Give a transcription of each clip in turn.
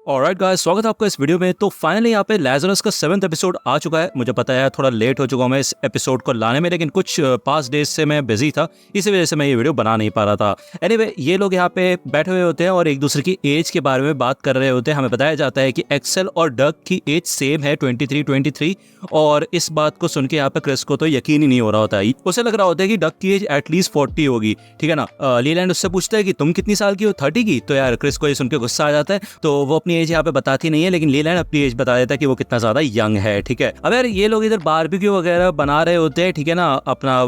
Alright guys, स्वागत है आपका इस वीडियो में। तो फाइनली यहाँ पे लैज़रस का 7th एपिसोड आ चुका है। मुझे पता है थोड़ा लेट हो चुका हूँ मैं इस एपिसोड को लाने में, लेकिन कुछ पास डेज से मैं बिजी था, इसी वजह से मैं ये वीडियो बना नहीं पा रहा था। एनीवे, ये लोग यहाँ पे बैठे हुए होते हैं और एक दूसरे की एज के बारे में बात कर रहे होते हैं। हमें बताया जाता है कि एक्सेल और डग की एज सेम है, 23, और इस बात को सुन के यहाँ पे क्रिस को तो यकीन ही नहीं हो रहा होता है। उसे लग रहा होता है कि डग की एज एटलीस्ट 40 होगी, ठीक है ना। लीलैंड उससे पूछता है कि तुम कितनी साल की हो, 30 की। तो यार क्रिस को ये सुन के गुस्सा आ जाता है, तो वो अपनी एज यहाँ पे बताती नहीं है, लेकिन लीलैंड अपनी एज बता देता है कि वो कितना ज्यादा यंग है, ठीक है। अब यार ये लोग इधर बारबेक्यू वगैरह बना रहे होते हैं, ठीक है ना, अपना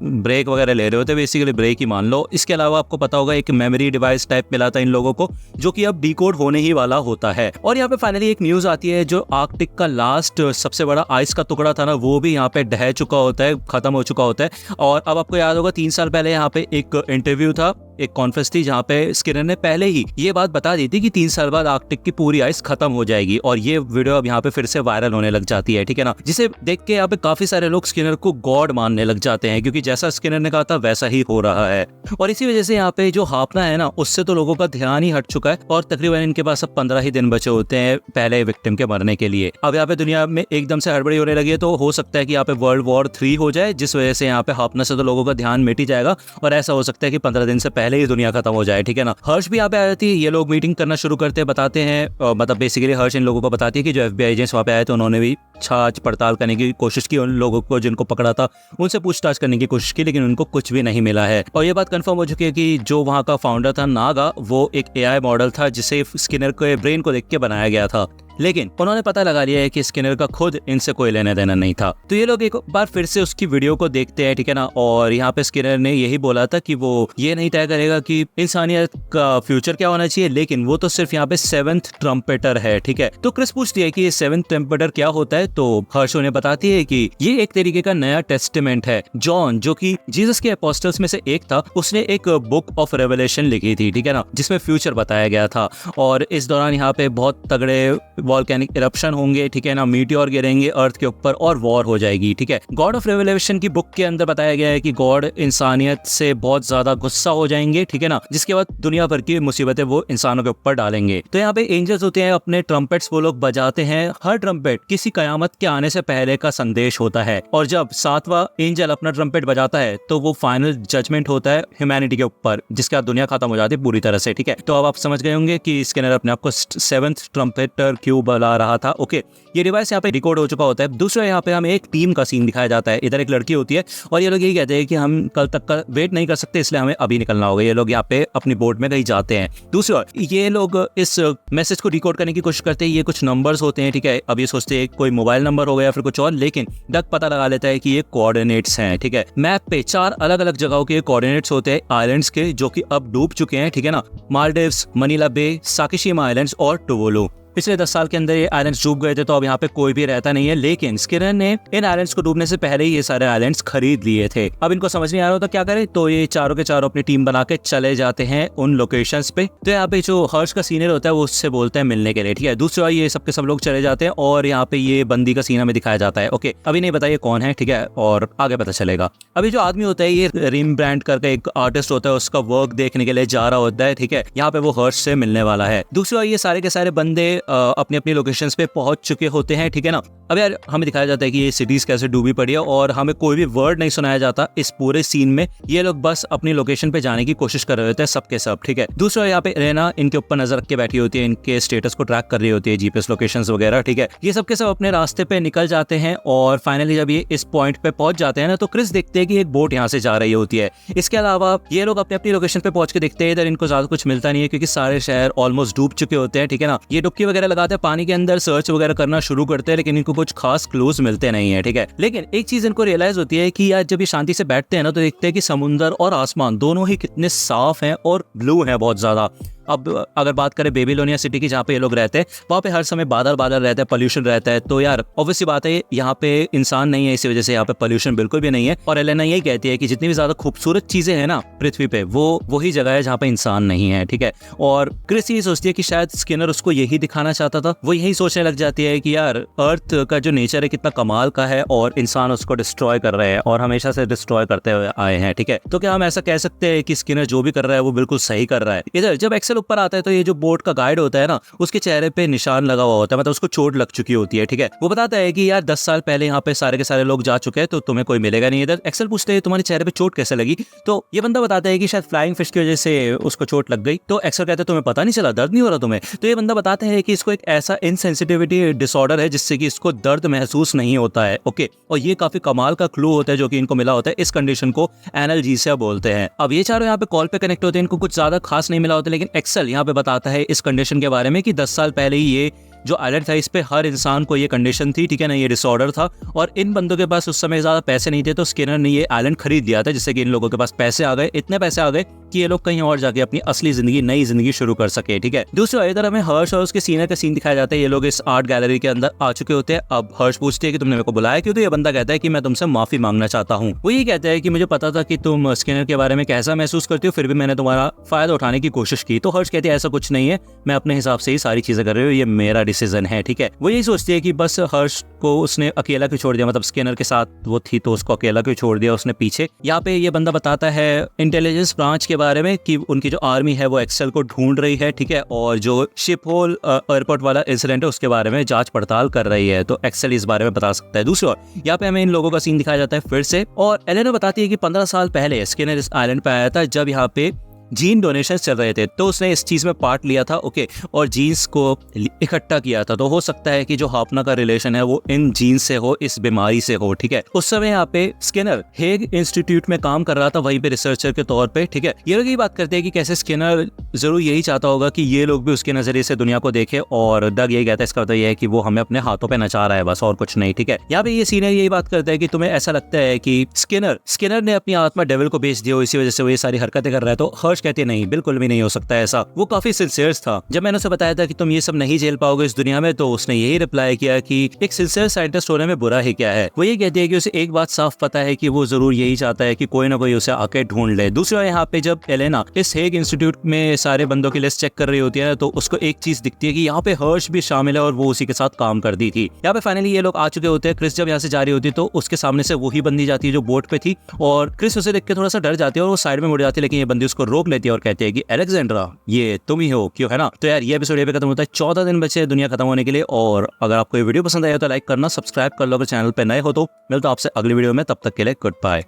ब्रेक वगैरह ले रहे होते हैं, बेसिकली ब्रेक ही मान लो। इसके अलावा आपको पता होगा एक मेमोरी डिवाइस टाइप मिला था इन लोगों को, जो कि अब डिकोड होने ही वाला होता है। और यहाँ पे फाइनली एक न्यूज आती है, जो आर्कटिक का लास्ट सबसे बड़ा आइस का टुकड़ा था ना, वो भी यहाँ पे ढह चुका होता है, खत्म हो चुका होता है। और अब आपको याद होगा 3 साल पहले यहाँ पे एक इंटरव्यू था, एक कॉन्फ्रेंस थी, जहाँ पे स्किनर ने पहले ही ये बात बता दी थी कि 3 साल बाद आर्कटिक की पूरी आइस खत्म हो जाएगी। और ये वीडियो अब यहाँ पे फिर से वायरल होने लग जाती है, ठीक है ना, जिसे देख के यहाँ पे काफी सारे लोग स्किनर को गॉड मानने लग जाते हैं, क्योंकि जैसा स्किनर ने कहा था वैसा ही हो रहा है। और इसी वजह से यहाँ पे जो हापना है ना, उससे तो लोगों का ध्यान ही हट चुका है, और तकरीबन इनके पास अब 15 ही दिन बचे होते हैं पहले विक्टिम के मरने के लिए। अब यहाँ पे दुनिया में एकदम से हड़बड़ी होने लगी है, तो हो सकता है कि यहाँ पे वर्ल्ड वॉर 3 हो जाए, जिस वजह से यहाँ पे हापना से तो लोगों का ध्यान मिट ही जाएगा, और ऐसा हो सकता है कि 15 दिन से पहले ही दुनिया खत्म हो जाए, ठीक है ना। हर्ष भी यहाँ पे आ जाती है, ये लोग मीटिंग करना शुरू करते हैं, बताते हैं, मतलब बेसिकली हर्ष इन लोगों को बताती है कि जो FBI एजेंट्स वहाँ पे आए थे, उन्होंने भी छाछ पड़ताल करने की कोशिश की, उन लोगों को जिनको पकड़ा था उनसे पूछताछ करने की कोशिश की, लेकिन उनको कुछ भी नहीं मिला है। और ये बात कंफर्म हो चुकी है कि जो वहाँ का फाउंडर था नागा, वो एक AI मॉडल था जिसे स्किनर के ब्रेन को देख के बनाया गया था, लेकिन उन्होंने पता लगा लिया है कि स्किनर का खुद इनसे कोई लेना देना नहीं था। तो ये लोग एक बार फिर से उसकी वीडियो को देखते हैं, ठीक है ना। और यहाँ पे स्किनर ने यही बोला था कि वो ये नहीं तय करेगा कि इंसानियत का फ्यूचर क्या होना चाहिए, लेकिन वो तो सिर्फ यहाँ पे 7th ट्रम्पेटर है, ठीक है। तो क्रिस पूछती है कि ये 7th ट्रम्पेटर क्या होता है, तो हर्ष उन्हें बताती है कि ये एक तरीके का नया टेस्टिमेंट है। जॉन, जो कि जीसस के अपोस्टल्स में से एक था, उसने एक बुक ऑफ रेवलेशन लिखी थी, ठीक है ना, जिसमें फ्यूचर बताया गया था। और इस दौरान यहाँ पे बहुत तगड़े वॉल्केनिक इरप्शन होंगे, ठीक है ना, मीटियोर गिरेंगे अर्थ के ऊपर और वॉर हो जाएगी, ठीक है। गॉड ऑफ रेवलेशन की बुक के अंदर बताया गया है कि गॉड इंसानियत से बहुत ज्यादा गुस्सा हो जाएंगे, ठीक है ना, जिसके बाद दुनिया भर की मुसीबतें वो इंसानों के ऊपर डालेंगे। तो यहाँ पे एंजल्स होते हैं, अपने ट्रम्पेट्स वो लोग बजाते हैं। हर ट्रम्पेट किसी कयामत के आने से पहले का संदेश होता है, और जब 7वां एंजल अपना ट्रम्पेट बजाता है तो वो फाइनल जजमेंट होता है ह्यूमैनिटी के ऊपर, जिसके बाद दुनिया खत्म हो जाती है पूरी तरह से, ठीक है। तो अब आप समझ गए होंगे कि स्किनर अपने आप को 7th ट्रम्पेटर क्यों बुला रहा था। ओके, ये डिवाइस यहाँ पे रिकॉर्ड हो चुका होता है। दूसरा यहाँ पे हमें एक टीम का सीन दिखाया जाता है। इधर एक लड़की होती है और ये लोग यही कहते हैं कि हम कल तक का वेट नहीं कर सकते, इसलिए हमें अभी निकलना होगा। ये लोग यहाँ पे अपनी बोट में कहीं जाते हैं। दूसरी ओर ये लोग इस मैसेज को रिकॉर्ड करने की कोशिश करते हैं। ये कुछ नंबर्स होते हैं, ठीक है। अब ये सोचते हैं कोई मोबाइल नंबर हो गया फिर कुछ और, लेकिन डग पता लगा लेता है कि ये कोऑर्डिनेट्स हैं, ठीक है। मैप पे 4 अलग अलग जगहों के कोऑर्डिनेट्स होते हैं आइलैंड्स के, जो कि अब डूब चुके हैं, ठीक है ना। मालदीव्स, मनीला बे, साकिशिमा आइलैंड्स और टुवालू। पिछले 10 साल के अंदर ये आइलैंड्स डूब गए थे, तो अब यहाँ पे कोई भी रहता नहीं है, लेकिन स्किनर ने इन आइलैंड्स को डूबने से पहले ही ये सारे आइलैंड्स खरीद लिए थे। अब इनको समझ नहीं आ रहा होता क्या करें, तो ये चारों के चारों अपनी टीम बना के चले जाते हैं उन लोकेशंस पे। तो यहाँ पे जो हर्ष का सीनियर होता है वो उससे बोलता है मिलने के लिए, ठीक है। दूसरा ये सब के सब लोग चले जाते हैं, और यहाँ पे ये बंदी का सीन हमें दिखाया जाता है। ओके, अभी नहीं बताइए कौन है, ठीक है, और आगे पता चलेगा। अभी जो आदमी होता है ये रिम्ब्रांड करके एक आर्टिस्ट होता है, उसका वर्क देखने के लिए जा रहा होता है, ठीक है। यहाँ पे वो हर्ष से मिलने वाला है। दूसरा ये सारे के सारे बंदे अपनी अपनी लोकेशंस पे पहुंच चुके होते हैं, ठीक है ना। अब यार हमें दिखाया जाता है कि ये सिटीज कैसे डूबी पड़ी है, और हमें कोई भी वर्ड नहीं सुनाया जाता इस पूरे सीन में। ये लोग बस अपनी लोकेशन पे जाने की कोशिश कर रहे होते हैं सबके सब, ठीक है। दूसरा यहाँ पे रेना इनके ऊपर नजर रख के बैठी होती है, इनके स्टेटस को ट्रैक कर रही होती है, GPS लोकेशंस वगैरह, ठीक है। ये सबके सब अपने रास्ते पे निकल जाते हैं, और फाइनली जब ये इस पॉइंट पे पहुंच जाते हैं ना, तो क्रिस देखते हैं कि एक बोट यहाँ से जा रही होती है। इसके अलावा ये लोग अपनी अपनी लोकेशन पे पहुंच के देखते हैं, इधर इनको ज्यादा कुछ मिलता नहीं है, क्योंकि सारे शहर ऑलमोस्ट डूब चुके होते हैं, ठीक है ना। ये डुबकी वगैरह लगाते हैं पानी के अंदर, सर्च वगैरह करना शुरू करते हैं, लेकिन इनको कुछ खास क्लूज मिलते नहीं है, ठीक है। लेकिन एक चीज इनको रियलाइज होती है कि यार जब ये शांति से बैठते हैं ना, तो देखते हैं कि समुंदर और आसमान दोनों ही कितने साफ हैं और ब्लू हैं बहुत ज्यादा। अब अगर बात करें बेबीलोनिया सिटी की, जहाँ पे ये लोग रहते हैं, वहाँ पे हर समय बादल बादल रहता है, पोल्यूशन रहता है। तो यार ऑब्वियसली बात है यहाँ पे इंसान नहीं है, इसी वजह से यहाँ पे पोल्यूशन बिल्कुल भी नहीं है। और एलेना यही कहती है कि जितनी भी ज्यादा खूबसूरत चीजें हैं ना पृथ्वी पे, वो वही जगह है जहाँ पे इंसान नहीं है, ठीक है। और क्रिस ये सोचती है कि शायद स्किनर उसको यही दिखाना चाहता था। वो यही सोचने लग जाती है कि यार अर्थ का जो नेचर है कितना कमाल का है, और इंसान उसको डिस्ट्रॉय कर रहे हैं और हमेशा से डिस्ट्रॉय करते हुए आए हैं, ठीक है। तो क्या हम ऐसा कह सकते हैं कि स्किनर जो भी कर रहा है वो बिल्कुल सही कर रहा है। इधर जब एक्सेल ऊपर आता है तो ये जो बोट का गाइड होता है ना, उसके चेहरे पे निशान लगा हुआ होता है, मतलब उसको चोट लग चुकी होती है, ठीक है। वो बताता है कि यार 10 साल पहले यहाँ पे सारे के सारे लोग जा चुके हैं, तो तुम्हें कोई मिलेगा नहीं इधर। एक्सेल पूछते हैं तुम्हारे चेहरे पे चोट कैसे लगी, तो ये बंदा बताता है कि शायद फ्लाइंग फिश की वजह से उसको चोट लग गई। तो एक्सेल कहते हैं तुम्हें पता नहीं चला, दर्द नहीं हो रहा तुम्हें? तो ये बंदा बताता है कि इसको एक ऐसा इनसेंसिटिविटी डिसऑर्डर है जिससे कि इसको दर्द महसूस नहीं होता है, ओके। और ये काफी कमाल का क्लू होता है जो कि इनको मिला होता है। इस कंडीशन को एनाल्जीसिया बोलते हैं। अब ये चारों यहाँ पे कॉल पे कनेक्ट होते हैं, इनको कुछ ज्यादा खास नहीं मिला होता, लेकिन एक्सेल यहाँ पे बताता है इस कंडीशन के बारे में कि 10 साल पहले ही ये जो आइलैंड था, इस पे हर इंसान को ये कंडीशन थी, ठीक है ना, ये डिसऑर्डर था। और इन बंदों के पास उस समय ज्यादा पैसे नहीं थे, तो स्किनर ने ये आइलैंड खरीद लिया था, जिससे कि इन लोगों के पास पैसे आ गए, इतने पैसे आ गए कि ये लोग कहीं और जाके अपनी असली जिंदगी, नई जिंदगी शुरू कर सके, ठीक है। दूसरी इधर हमें हर्ष और उसके सीनियर का सीन दिखाया जाता है। ये लोग इस आर्ट गैलरी के अंदर आ चुके होते हैं। अब हर्ष पूछते हैं कि तुमने मेरे को बुलाया क्यों? तो ये बंदा कहता है कि मैं तुमसे माफी मांगना चाहता हूँ। वो ये कहता है कि मुझे पता था कि तुम स्किनर के बारे में कैसा महसूस करती हो, फिर भी मैंने तुम्हारा फायदा उठाने की कोशिश की। तो हर्ष कहते हैं ऐसा कुछ नहीं है, मैं अपने हिसाब से ही सारी चीजें कर रही हूँ, ये मेरा डिसीजन है, ठीक है। वो यही सोचती है कि बस हर्ष को उसने अकेला क्यों छोड़ दिया, मतलब स्किनर के साथ वो थी तो उसको अकेला क्यों छोड़ दिया उसने पीछे। यहाँ पे ये बंदा बताता है इंटेलिजेंस ब्रांच के बारे में कि उनकी जो आर्मी है वो एक्सेल को ढूंढ रही है, ठीक है, और जो शिप होल एयरपोर्ट वाला इंसिडेंट है उसके बारे में जांच पड़ताल कर रही है, तो एक्सेल इस बारे में बता सकता है। दूसरी ओर यहाँ पे हमें इन लोगों का सीन दिखाया जाता है फिर से, और एलेना बताती है कि 15 साल पहले स्किनर इस आइलैंड पे आया था जब यहाँ पे जीन डोनेशन चल रहे थे, तो उसने इस चीज में पार्ट लिया था, ओके, और जीन्स को इकट्ठा किया था। तो हो सकता है कि जो हापना का रिलेशन है वो इन जीन्स से हो, इस बीमारी से हो, ठीक है। उस समय यहाँ पे स्किनर हेग इंस्टीट्यूट में काम कर रहा था, वहीं पे रिसर्चर के तौर पे, ठीक है। ये लोग ये बात करते हैं कि कैसे स्किनर जरूर यही चाहता होगा कि ये लोग भी उसके नजरिए से दुनिया को देखे, और डग यही कहता है इसका मतलब ये है कि वो हमें अपने हाथों पे नचा रहा है, बस और कुछ नहीं, ठीक है। यहाँ पे ये सीनियर यही बात करता है कि तुम्हें ऐसा लगता है कि स्किनर ने अपनी आत्मा डेविल को बेच दिया, इसी वजह से वो ये सारी हरकतें कर रहा है। तो हर्ष कहते नहीं, बिल्कुल भी नहीं हो सकता ऐसा। वो काफी सिंसियर था। जब मैंने उसे बताया था कि तुम ये सब नहीं झेल पाओगे इस दुनिया में, तो उसने यही रिप्लाई किया कि एक सिंसियर साइंटिस्ट होने में बुरा ही क्या है। वो ये कहती है कि उसे एक बात साफ पता है कि वो जरूर यही चाहता है कि कोई ना कोई उसे आके ढूंढ ले। दूसरा यहाँ पे जब एलेना इस हेग इंस्टीट्यूट में सारे बंदों की लिस्ट चेक कर रही होती है, तो उसको एक चीज दिखती है कि यहाँ पे हर्ष भी शामिल है और वो उसी के साथ काम कर दी थी। यहाँ पे फाइनली ये लोग आ चुके होते हैं। क्रिस जब यहाँ से जा रही होती है तो उसके सामने से वही बंदी जाती है जो बोट पे थी, और क्रिस उसे देख के थोड़ा सा डर जाती है और वो साइड में मुड़ जाती है, लेकिन ये बंदी उसको रोक लेती है और कहती है कि अलेक्जेंड्रा ये तुम ही हो, क्यों, है ना। तो यार ये एपिसोड ये पे खत्म होता है। 14 दिन बचे दुनिया खत्म होने के लिए, और अगर आपको ये वीडियो पसंद आया तो लाइक करना, सब्सक्राइब कर लो, अगर चैनल पे नए हो तो। मिलता हूं आपसे अगली वीडियो में, तब तक के लिए गुड बाय।